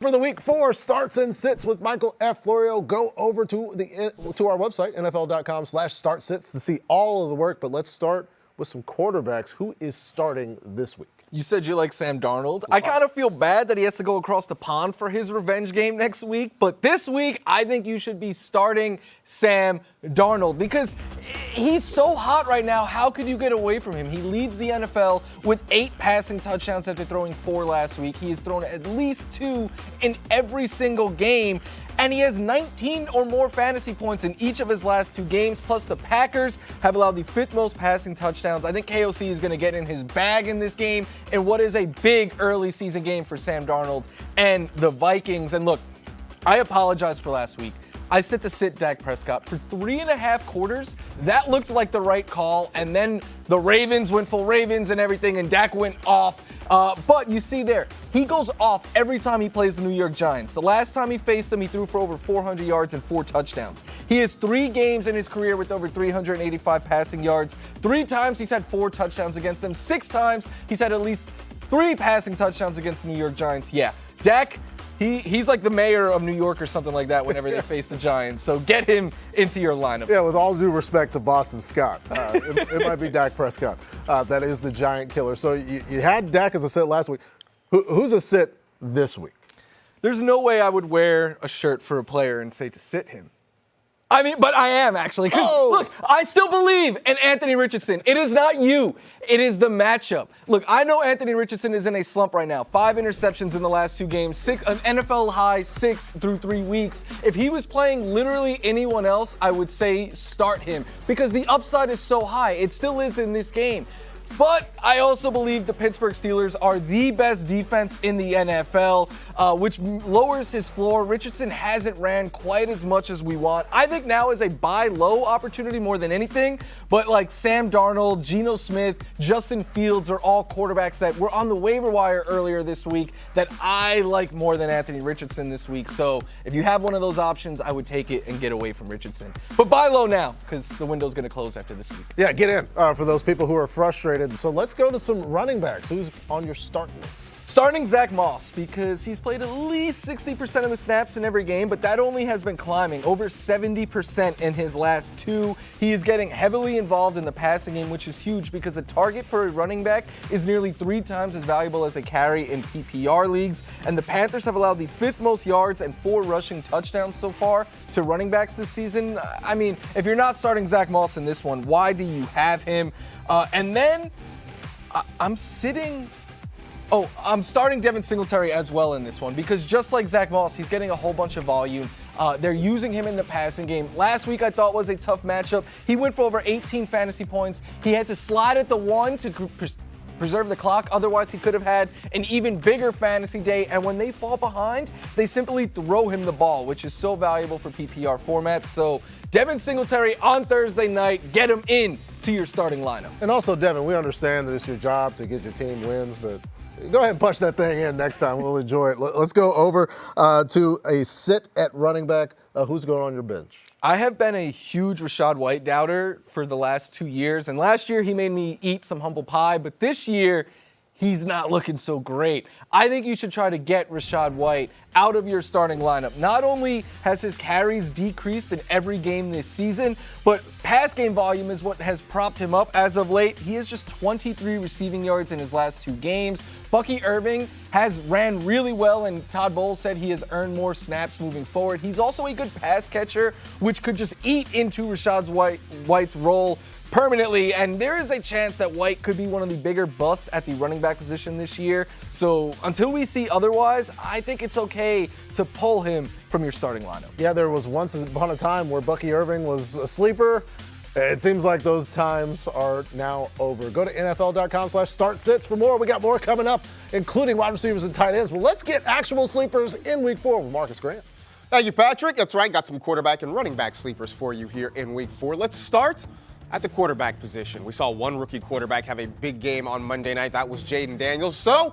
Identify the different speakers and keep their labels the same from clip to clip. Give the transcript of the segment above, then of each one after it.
Speaker 1: For the week 4 starts and sits with Michael F. Florio, go over to our website, NFL.com/startsits, to see all of the work. But let's start with some quarterbacks. Who is starting this week?
Speaker 2: You said you like Sam Darnold. I kind of feel bad that he has to go across the pond for his revenge game next week. But this week, I think you should be starting Sam Darnold because he's so hot right now. How could you get away from him? He leads the NFL with 8 passing touchdowns after throwing 4 last week. He has thrown at least 2 in every single game. And he has 19 or more fantasy points in each of his last 2 games. Plus, the Packers have allowed the 5th most passing touchdowns. I think KOC is going to get in his bag in this game in what is a big early season game for Sam Darnold and the Vikings. And look, I apologize for last week. I said to sit Dak Prescott for 3.5 quarters. That looked like the right call. And then the Ravens went full Ravens and everything, and Dak went off. But you see there, he goes off every time he plays the New York Giants. The last time he faced them, he threw for over 400 yards and 4 touchdowns. He has 3 games in his career with over 385 passing yards. 3 times he's had 4 touchdowns against them. 6 times he's had at least 3 passing touchdowns against the New York Giants. Yeah, Dak, he's like the mayor of New York or something like that whenever they face the Giants. So get him into your lineup.
Speaker 1: Yeah, with all due respect to Boston Scott, it might be Dak Prescott. That is the giant killer. So you had Dak, as I said last week. Who's a sit this week?
Speaker 2: There's no way I would wear a shirt for a player and say to sit him. I mean, but I am actually. 'Cause look, I still believe in Anthony Richardson. It is not you. It is the matchup. Look, I know Anthony Richardson is in a slump right now. 5 interceptions in the last 2 games, an NFL high 6 through 3 weeks. If he was playing literally anyone else, I would say start him because the upside is so high. It still is in this game. But I also believe the Pittsburgh Steelers are the best defense in the NFL, which lowers his floor. Richardson hasn't ran quite as much as we want. I think now is a buy low opportunity more than anything. But like Sam Darnold, Geno Smith, Justin Fields are all quarterbacks that were on the waiver wire earlier this week that I like more than Anthony Richardson this week. So if you have one of those options, I would take it and get away from Richardson. But buy low now because the window's going to close after this week.
Speaker 1: Yeah, get in for those people who are frustrated. So let's go to some running backs. Who's on your start list?
Speaker 2: Starting Zach Moss because he's played at least 60% of the snaps in every game, but that only has been climbing over 70% in his last 2. He is getting heavily involved in the passing game, which is huge because a target for a running back is nearly 3 times as valuable as a carry in PPR leagues. And the Panthers have allowed the 5th most yards and 4 rushing touchdowns so far to running backs this season. I mean, if you're not starting Zach Moss in this one, why do you have him? And then I'm starting Devin Singletary as well in this one because just like Zach Moss, he's getting a whole bunch of volume. They're using him in the passing game. Last week I thought was a tough matchup. He went for over 18 fantasy points. He had to slide at the 1 to preserve the clock. Otherwise, he could have had an even bigger fantasy day. And when they fall behind, they simply throw him the ball, which is so valuable for PPR formats. So Devin Singletary on Thursday night, get him in to your starting lineup.
Speaker 1: And also, Devin, we understand that it's your job to get your team wins, but go ahead and punch that thing in next time. We'll enjoy it. Let's go over to a sit at running back. Who's going on your bench?
Speaker 2: I have been a huge Rachaad White doubter for the last 2 years. And last year, he made me eat some humble pie. But this year, he's not looking so great. I think you should try to get Rachaad White out of your starting lineup. Not only has his carries decreased in every game this season, but pass game volume is what has propped him up as of late. He has just 23 receiving yards in his last 2 games. Bucky Irving has ran really well, and Todd Bowles said he has earned more snaps moving forward. He's also a good pass catcher, which could just eat into Rachaad White's role permanently, and there is a chance that White could be one of the bigger busts at the running back position this year. So until we see otherwise, I think it's okay to pull him from your starting lineup.
Speaker 1: Yeah, there was once upon a time where Bucky Irving was a sleeper. It seems like those times are now over. Go to NFL.com/startsits for more. We got more coming up, including wide receivers and tight ends. Well, let's get actual sleepers in week 4 with Marcus Grant.
Speaker 3: Thank you, Patrick. That's right. Got some quarterback and running back sleepers for you here in week 4. Let's start at the quarterback position. We saw one rookie quarterback have a big game on Monday night. That was Jaden Daniels. So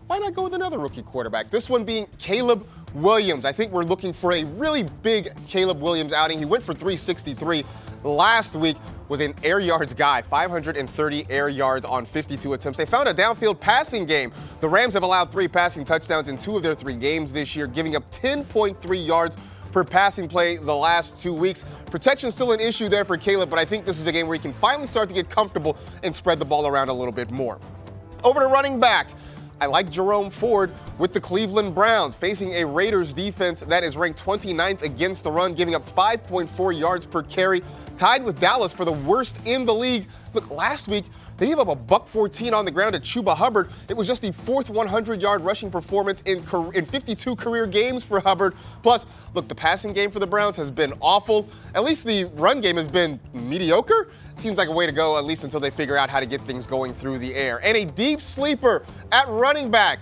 Speaker 3: why not go with another rookie quarterback? This one being Caleb Williams. I think we're looking for a really big Caleb Williams outing. He went for 363 last week. was an air yards guy, 530 air yards on 52 attempts. They found a downfield passing game. The Rams have allowed 3 passing touchdowns in 2 of their 3 games this year, giving up 10.3 yards per passing play the last 2 weeks. Protection's still an issue there for Caleb, but I think this is a game where he can finally start to get comfortable and spread the ball around a little bit more. Over to running back. I like Jerome Ford with the Cleveland Browns, facing a Raiders defense that is ranked 29th against the run, giving up 5.4 yards per carry, tied with Dallas for the worst in the league. Look, last week, they gave up a $114 on the ground to Chuba Hubbard. It was just the 4th 100-yard rushing performance in 52 career games for Hubbard. Plus, look, the passing game for the Browns has been awful. At least the run game has been mediocre. Seems like a way to go, at least until they figure out how to get things going through the air. And a deep sleeper at running back,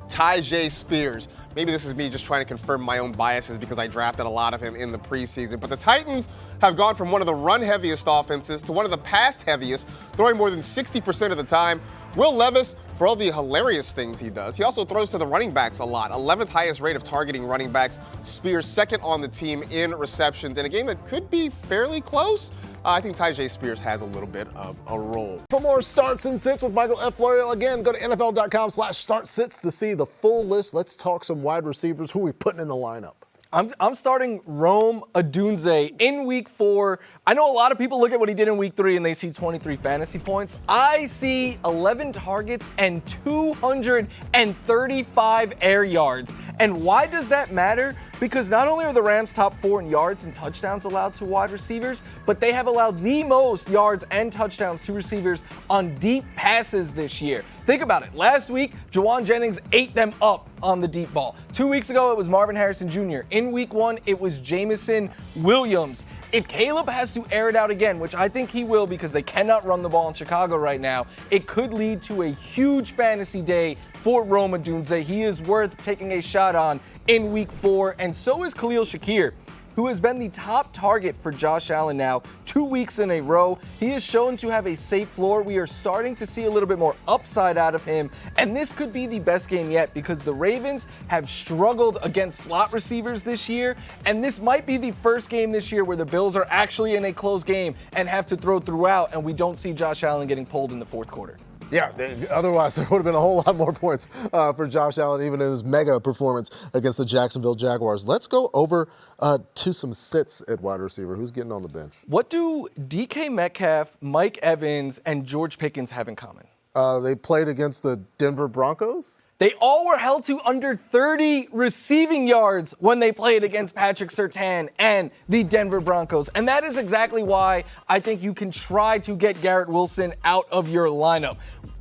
Speaker 3: Tyjae Spears. Maybe this is me just trying to confirm my own biases because I drafted a lot of him in the preseason. But the Titans have gone from one of the run-heaviest offenses to one of the pass-heaviest, throwing more than 60% of the time. Will Levis, for all the hilarious things he does, he also throws to the running backs a lot. 11th highest rate of targeting running backs. Spears second on the team in receptions in a game that could be fairly close. I think Tyjae Spears has a little bit of a role.
Speaker 1: For more starts and sits with Michael F. Florio, again, go to NFL.com/startsits to see the full list. Let's talk some wide receivers. Who are we putting in the lineup?
Speaker 2: I'm starting Rome Odunze in week 4. I know a lot of people look at what he did in week 3 and they see 23 fantasy points. I see 11 targets and 235 air yards. And why does that matter? Because not only are the Rams top 4 in yards and touchdowns allowed to wide receivers, but they have allowed the most yards and touchdowns to receivers on deep passes this year. Think about it. Last week, Juwan Jennings ate them up on the deep ball. 2 weeks ago, it was Marvin Harrison Jr. In week 1, it was Jameson Williams. If Caleb has to air it out again, which I think he will because they cannot run the ball in Chicago right now, it could lead to a huge fantasy day for Rome Odunze. He is worth taking a shot on in week 4, and so is Khalil Shakir, who has been the top target for Josh Allen now 2 weeks in a row. He is shown to have a safe floor. We are starting to see a little bit more upside out of him, and this could be the best game yet because the Ravens have struggled against slot receivers this year, and this might be the first game this year where the Bills are actually in a close game and have to throw throughout, and we don't see Josh Allen getting pulled in the 4th quarter.
Speaker 1: Yeah, otherwise there would have been a whole lot more points for Josh Allen, even in his mega performance against the Jacksonville Jaguars. Let's go over to some sits at wide receiver. Who's getting on the bench?
Speaker 2: What do DK Metcalf, Mike Evans, and George Pickens have in common?
Speaker 1: They played against the Denver Broncos.
Speaker 2: They all were held to under 30 receiving yards when they played against Patrick Surtain and the Denver Broncos. And that is exactly why I think you can try to get Garrett Wilson out of your lineup.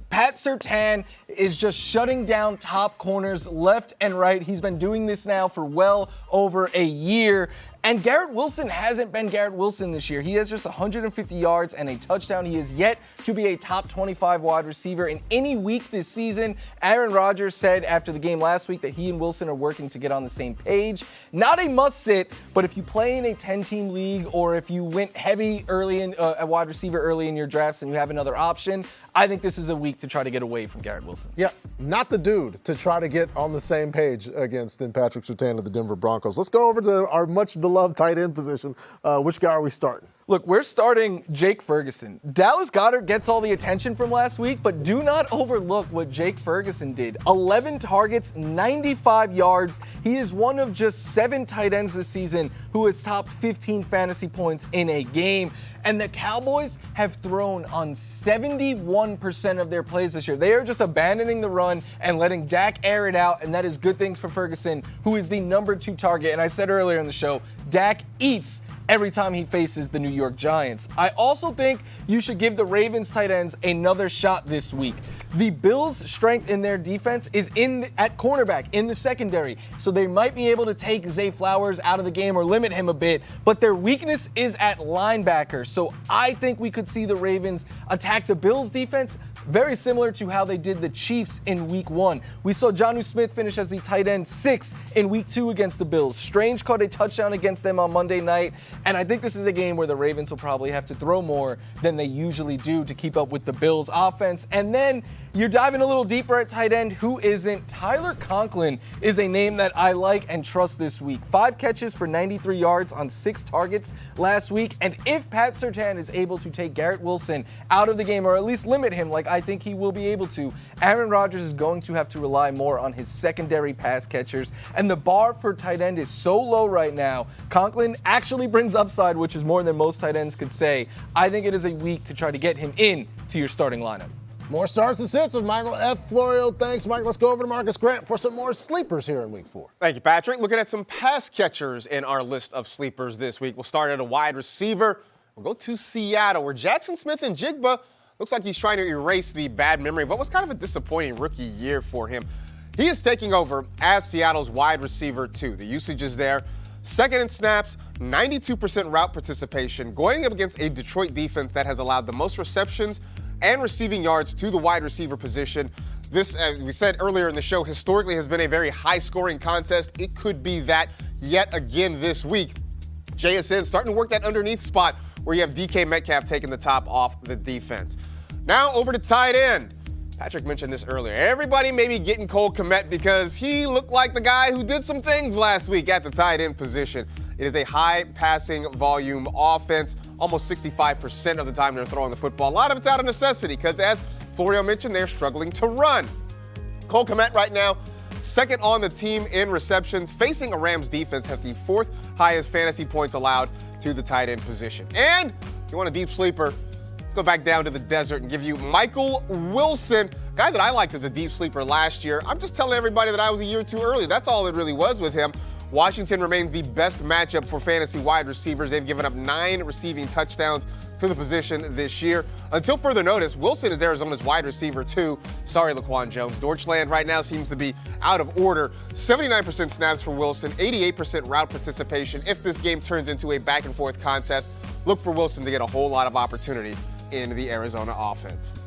Speaker 2: Pat Surtain is just shutting down top corners left and right. He's been doing this now for well over a year. And Garrett Wilson hasn't been Garrett Wilson this year. He has just 150 yards and a touchdown. He is yet to be a top 25 wide receiver in any week this season. Aaron Rodgers said after the game last week that he and Wilson are working to get on the same page. Not a must sit, but if you play in a 10-team league or if you went heavy early in a wide receiver early in your drafts and you have another option, I think this is a week to try to get away from Garrett Wilson.
Speaker 1: Yeah, not the dude to try to get on the same page against in Patrick Surtain of the Denver Broncos. Let's go over to our much-beloved tight end position. Which guy are we starting?
Speaker 2: Look, we're starting Jake Ferguson. Dallas Goedert gets all the attention from last week, but do not overlook what Jake Ferguson did. 11 targets, 95 yards. He is one of just 7 tight ends this season who has topped 15 fantasy points in a game. And the Cowboys have thrown on 71% of their plays this year. They are just abandoning the run and letting Dak air it out, and that is good things for Ferguson, who is the number 2 target. And I said earlier in the show, Dak eats every time he faces the New York Giants. I also think you should give the Ravens tight ends another shot this week. The Bills' strength in their defense is at cornerback, in the secondary, so they might be able to take Zay Flowers out of the game or limit him a bit, but their weakness is at linebacker, so I think we could see the Ravens attack the Bills' defense very similar to how they did the Chiefs in week 1. We saw Jonnu Smith finish as the tight end 6 in week 2 against the Bills. Strange caught a touchdown against them on Monday night, and I think this is a game where the Ravens will probably have to throw more than they usually do to keep up with the Bills' offense. And then you're diving a little deeper at tight end. Who isn't? Tyler Conklin is a name that I like and trust this week. 5 catches for 93 yards on 6 targets last week. And if Pat Surtain is able to take Garrett Wilson out of the game, or at least limit him like I think he will be able to, Aaron Rodgers is going to have to rely more on his secondary pass catchers. And the bar for tight end is so low right now. Conklin actually brings upside, which is more than most tight ends could say. I think it is a week to try to get him in to your starting lineup.
Speaker 1: More starts and sits with Michael F. Florio. Thanks, Mike. Let's go over to Marcus Grant for some more sleepers here in week 4.
Speaker 3: Thank you, Patrick. Looking at some pass catchers in our list of sleepers this week. We'll start at a wide receiver. We'll go to Seattle, where Jackson Smith-Njigba looks like he's trying to erase the bad memory of what was kind of a disappointing rookie year for him. He is taking over as Seattle's wide receiver 2. The usage is there. Second in snaps, 92% route participation, going up against a Detroit defense that has allowed the most receptions and receiving yards to the wide receiver position. This, as we said earlier in the show, historically has been a very high-scoring contest. It could be that yet again this week. JSN starting to work that underneath spot where you have DK Metcalf taking the top off the defense. Now over to tight end. Patrick mentioned this earlier. Everybody may be getting Cole Kmet because he looked like the guy who did some things last week at the tight end position. It is a high passing volume offense. Almost 65% of the time they're throwing the football. A lot of it's out of necessity because, as Florio mentioned, they're struggling to run. Cole Kmet right now, second on the team in receptions, facing a Rams defense at the 4th highest fantasy points allowed to the tight end position. And if you want a deep sleeper, let's go back down to the desert and give you Michael Wilson, guy that I liked as a deep sleeper last year. I'm just telling everybody that I was a year too early. That's all it really was with him. Washington remains the best matchup for fantasy wide receivers. They've given up 9 receiving touchdowns to the position this year. Until further notice, Wilson is Arizona's wide receiver 2. Sorry, Laquan Jones. Deutschland right now seems to be out of order. 79% snaps for Wilson, 88% route participation. If this game turns into a back-and-forth contest, look for Wilson to get a whole lot of opportunity in the Arizona offense.